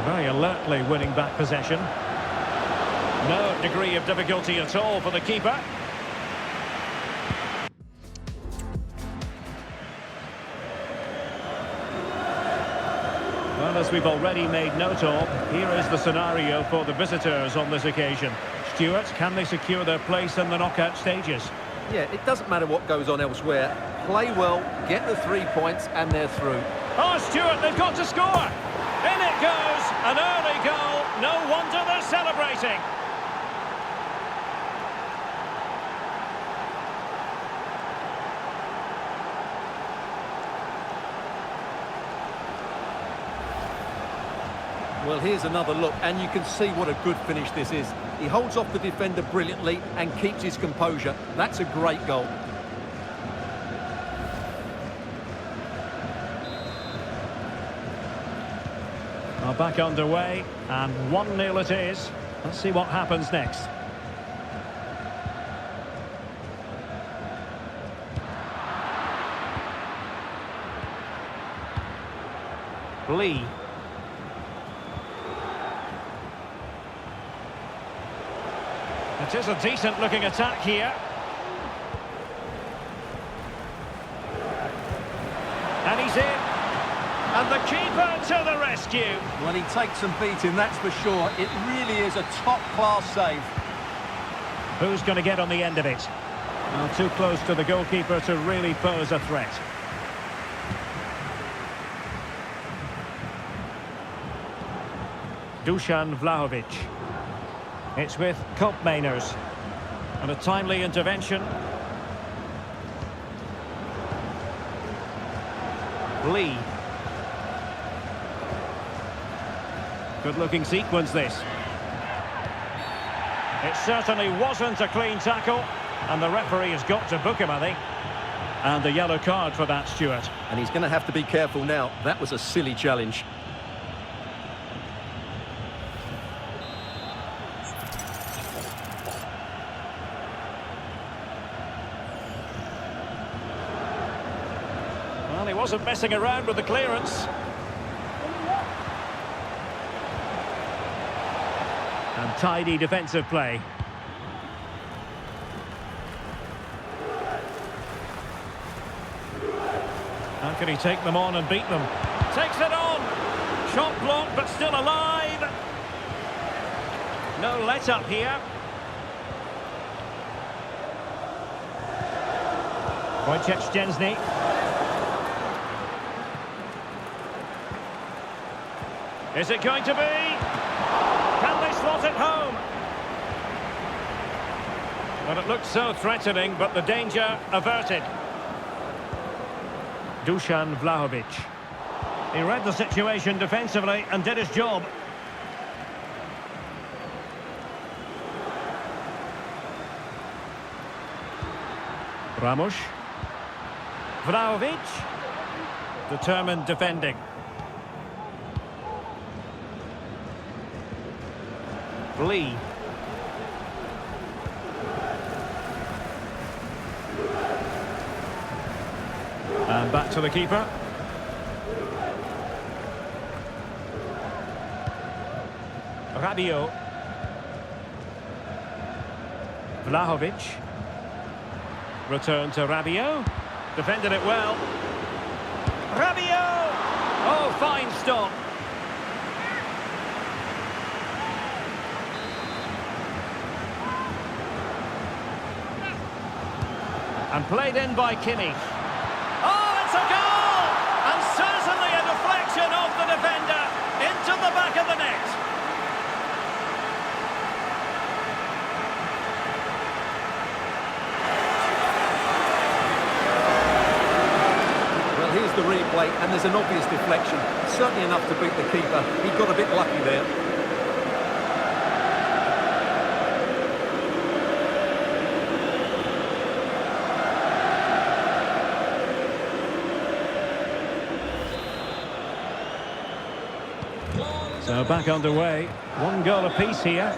Very alertly winning back possession. No degree of difficulty at all for the keeper. Well, as we've already made note of, here is the scenario for the visitors on this occasion. Stuart, can they secure their place in the knockout stages? Yeah, it doesn't matter what goes on elsewhere. Play well, get the 3 points, and they're through. Oh, Stuart, they've got to score! In it goes! An early goal! No wonder they're celebrating! Well, here's another look, and you can see what a good finish this is. He holds off the defender brilliantly and keeps his composure. That's a great goal. Well, back underway, and 1-0 it is. Let's see what happens next. Lee. It is a decent-looking attack here. And he's in. And the keeper to the rescue. Well, he takes some beating, that's for sure. It really is a top-class save. Who's going to get on the end of it? Well, too close to the goalkeeper to really pose a threat. Dusan Vlahovic. It's with Koopmeiners. And a timely intervention. Lee. Good-looking sequence, this. It certainly wasn't a clean tackle. And the referee has got to book him, I think. And the yellow card for that, Stuart. And he's going to have to be careful now. That was a silly challenge. Well, he wasn't messing around with the clearance. And tidy defensive play. How can he take them on and beat them? Takes it on! Shot blocked, but still alive! No let-up here. Wojciech Szczęsny. Is it going to be? Can they slot it home? Well, it looked so threatening, but the danger averted. Dusan Vlahovic. He read the situation defensively and did his job. Ramos. Vlahovic. Determined defending. Lee. And back to the keeper. Rabiot. Vlahovic. Return to Rabiot. Defended it well. Rabiot! Oh, fine stop. And played in by Kimmich. Oh, it's a goal! And certainly a deflection of the defender into the back of the net. Well, here's the replay, and there's an obvious deflection. Certainly enough to beat the keeper. He got a bit lucky there. So back underway. 1 goal apiece here.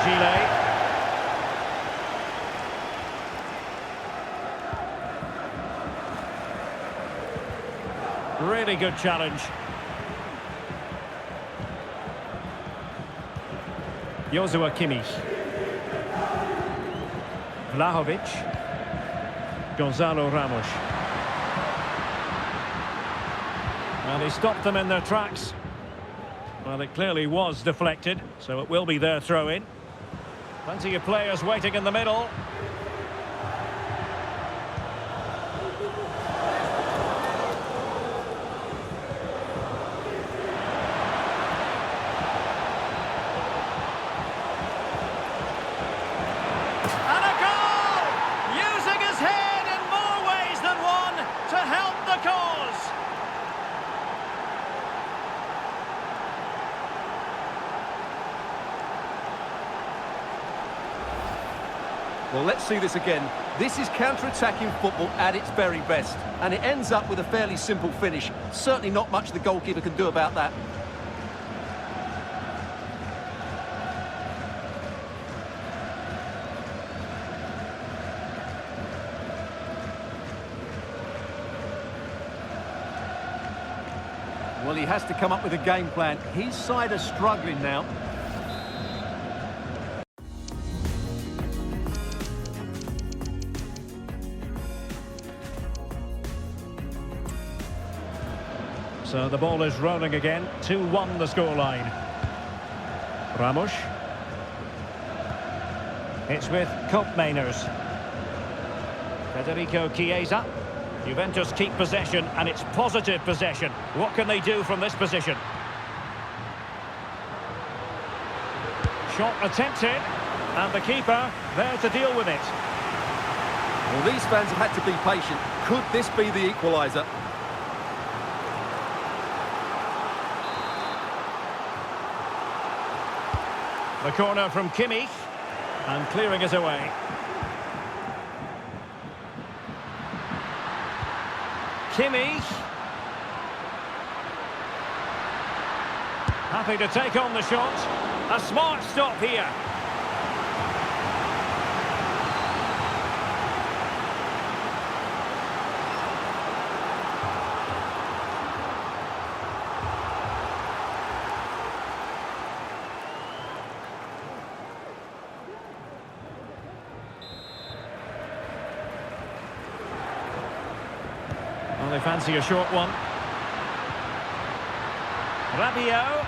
Gillet. Really good challenge. Joshua Kimmich. Vlahovic. Gonzalo Ramos. Well, he stopped them in their tracks. Well, it clearly was deflected, so it will be their throw-in. Plenty of players waiting in the middle. And a goal! Using his head in more ways than one to help the cause. Well, let's see this again. This is counter-attacking football at its very best. And it ends up with a fairly simple finish. Certainly not much the goalkeeper can do about that. Well, he has to come up with a game plan. His side are struggling now. So the ball is rolling again. 2-1 the scoreline. Ramos. It's with Koopmeiners. Federico Chiesa. Juventus keep possession, and it's positive possession. What can they do from this position? Shot attempted, and the keeper there to deal with it. Well, these fans have had to be patient. Could this be the equaliser? The corner from Kimmich, and clearing it away. Kimmich. Happy to take on the shot. A smart stop here. Well, they fancy a short one. Rabiot.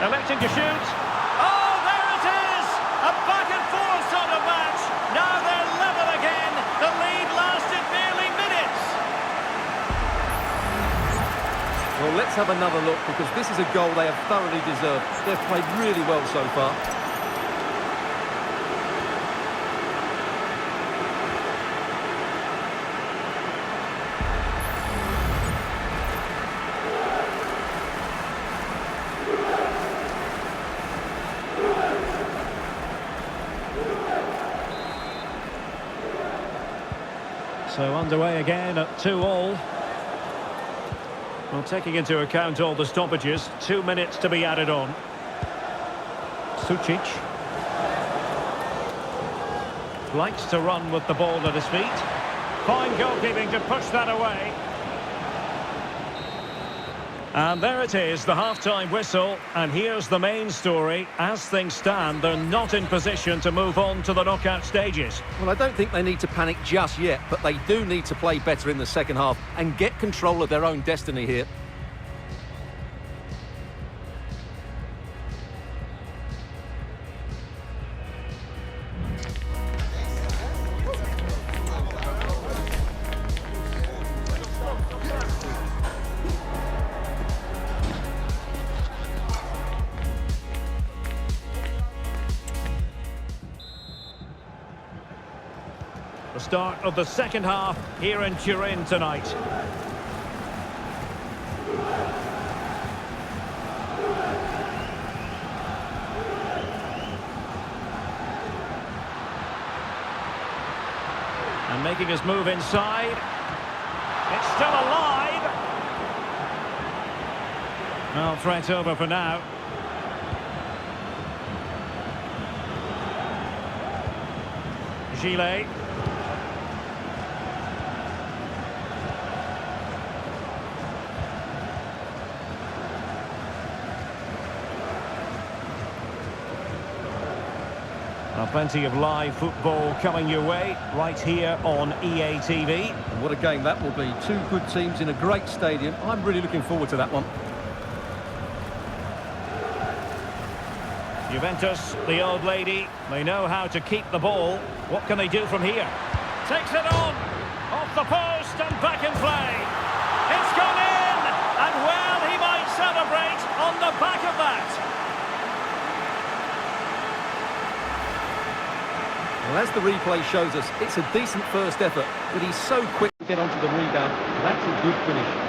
Electing to shoot. Oh, there it is! A back-and-forth sort of match. Now they're level again. The lead lasted nearly minutes. Well, let's have another look, because this is a goal they have thoroughly deserved. They've played really well so far. So underway again at 2-2. Well, taking into account all the stoppages, 2 minutes to be added on. Sucic. Likes to run with the ball at his feet. Fine goalkeeping to push that away. And there it is, the half-time whistle. And here's the main story. As things stand, they're not in position to move on to the knockout stages. Well, I don't think they need to panic just yet, but they do need to play better in the second half and get control of their own destiny here. The start of the second half here in Turin tonight. And making his move inside. It's still alive. Well, threat over for now. Gillet. Plenty of live football coming your way right here on EA TV. And what a game that will be. Two good teams in a great stadium. I'm really looking forward to that one. Juventus, the old lady, they know how to keep the ball. What can they do from here? Takes it on, off the post and back in play. It's gone in, and well, he might celebrate on the back of that. Well, as the replay shows us, it's a decent first effort, but he's so quick to get onto the rebound. That's a good finish.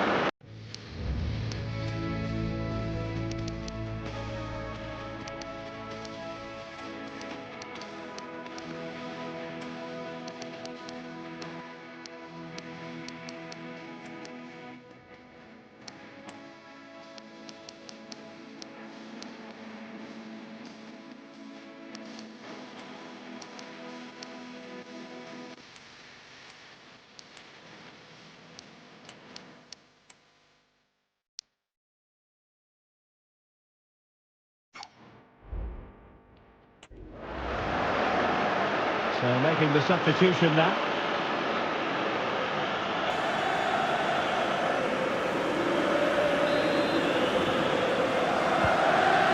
So making the substitution now.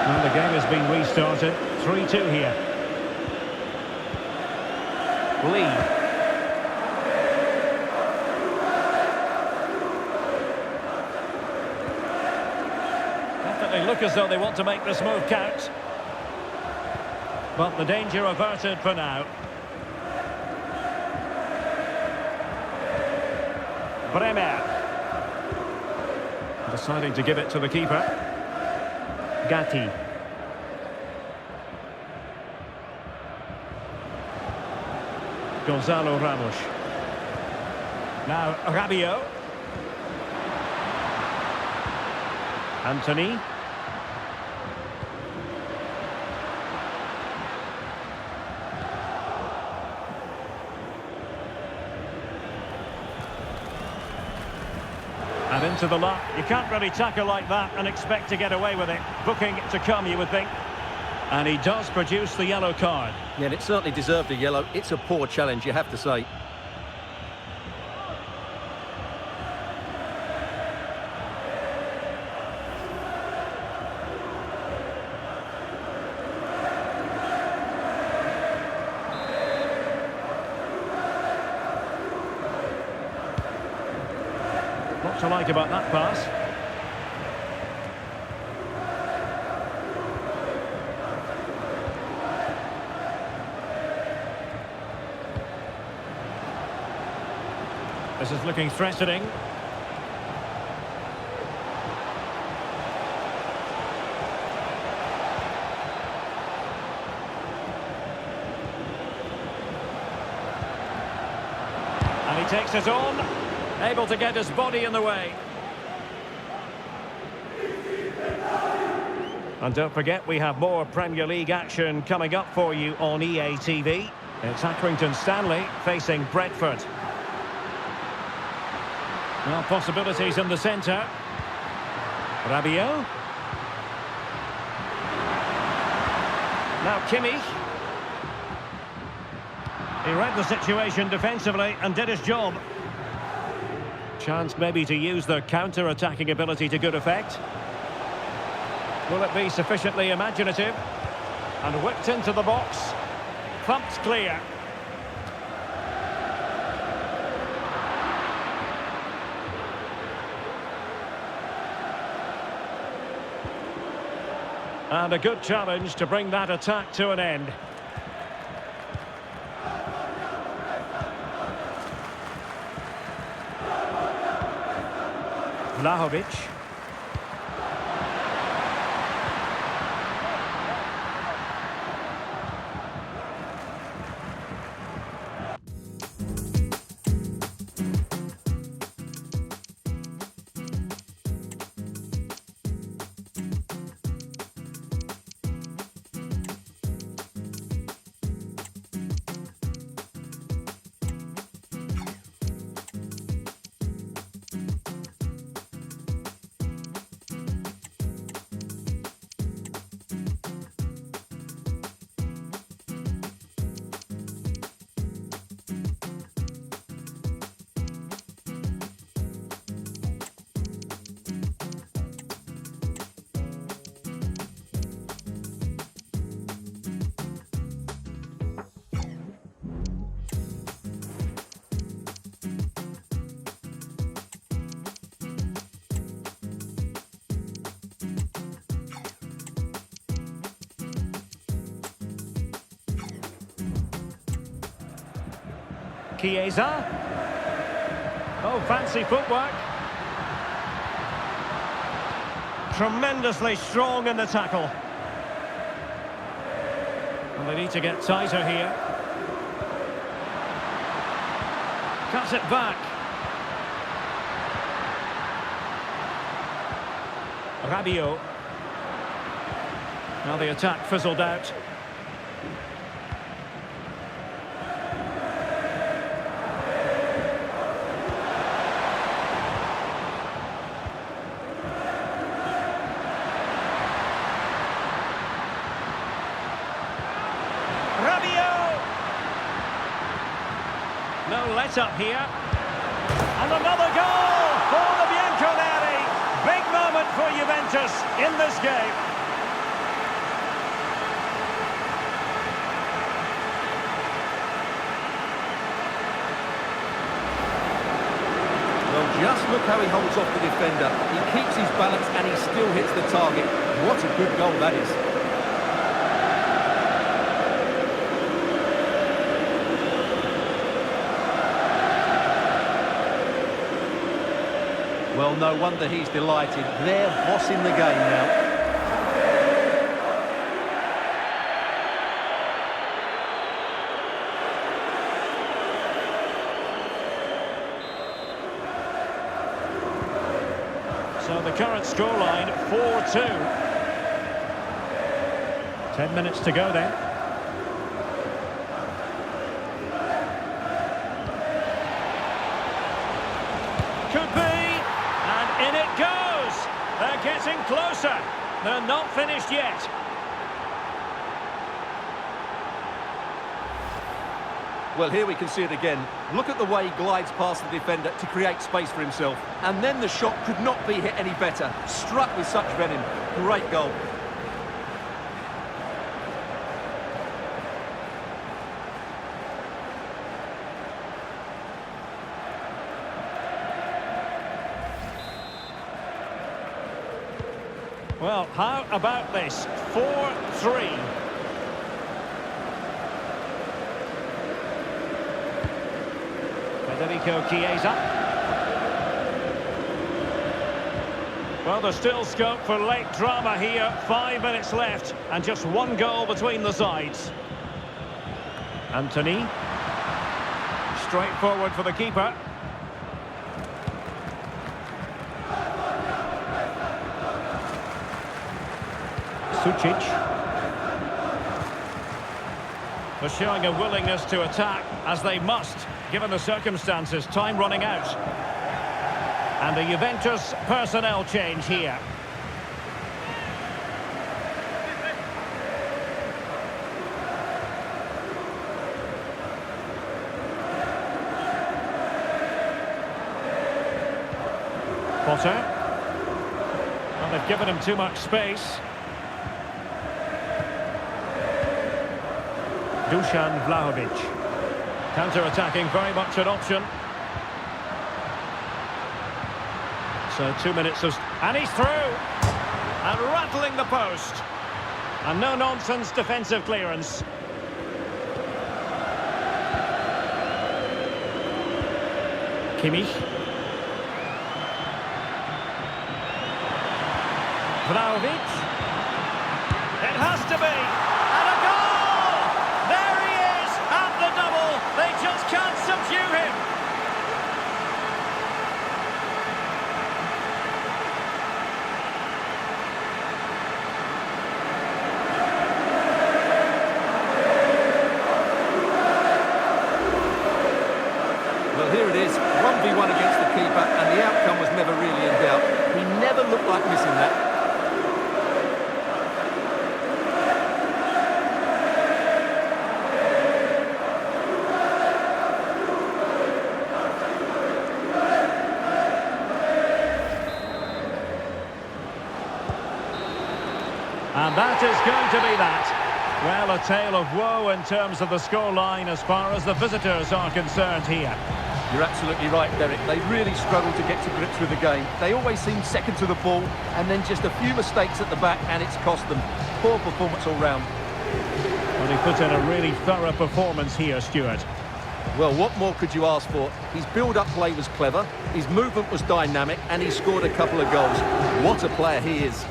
And the game has been restarted. 3-2 here. Lee. Definitely look as though they want to make this move count. But the danger averted for now. Bremer. Deciding to give it to the keeper. Gatti. Gonzalo Ramos. Now Rabiot. Anthony. And into the lot. You can't really tackle like that and expect to get away with it. Booking to come, you would think. And he does produce the yellow card. Yeah, and it certainly deserved a yellow. It's a poor challenge, you have to say. What to like about that pass? This is looking threatening. And he takes it on. Able to get his body in the way. And don't forget, we have more Premier League action coming up for you on EA TV. It's Akkrington Stенli facing Brentford. Well, possibilities in the centre. Rabiot. Now Kimmich. He read the situation defensively and did his job. Chance maybe to use their counter-attacking ability to good effect. Will it be sufficiently imaginative? And whipped into the box. Thumped clear. And a good challenge to bring that attack to an end. Vlahovic. Chiesa. Oh, fancy footwork. Tremendously strong in the tackle. And they need to get tighter here. Cuts it back. Rabiot. Now the attack fizzled out. No let-up here. And another goal for the Bianconeri. Big moment for Juventus in this game. Well, just look how he holds off the defender. He keeps his balance and he still hits the target. What a good goal that is. Well, no wonder he's delighted. They're bossing the game now. So the current scoreline, 4-2. 10 minutes to go then. Could be. In it goes! They're getting closer. They're not finished yet. Well, here we can see it again. Look at the way he glides past the defender to create space for himself. And then the shot could not be hit any better. Struck with such venom. Great goal. Well, how about this? 4-3. Federico Chiesa. Well, there's still scope for late drama here. 5 minutes left and just one goal between the sides. Anthony. Straightforward for the keeper. Sucic. They're showing a willingness to attack, as they must, given the circumstances. Time running out. And a Juventus personnel change here. Potter. Well, they've given him too much space. Dusan Vlahovic. Counter-attacking, very much an option. So 2 minutes of... And he's through! And rattling the post. And no-nonsense defensive clearance. Kimmich. Vlahovic. It has to be! They just can't subdue him. Well, here it is, 1v1 against the keeper, and the outcome was never really in doubt. He never looked like missing that. And that is going to be that. Well, a tale of woe in terms of the scoreline as far as the visitors are concerned here. You're absolutely right, Derek. They really struggled to get to grips with the game. They always seem second to the ball, and then just a few mistakes at the back, and it's cost them. Poor performance all round. Well, he put in a really thorough performance here, Stuart. Well, what more could you ask for? His build-up play was clever, his movement was dynamic, and he scored a couple of goals. What a player he is.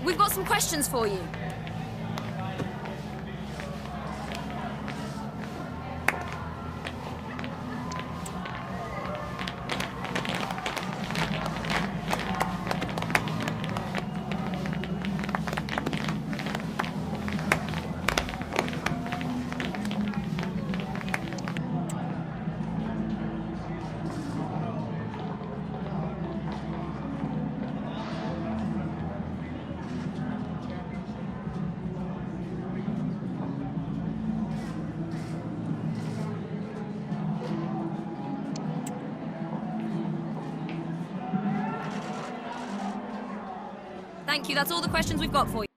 We've got some questions for you. Thank you, that's all the questions we've got for you.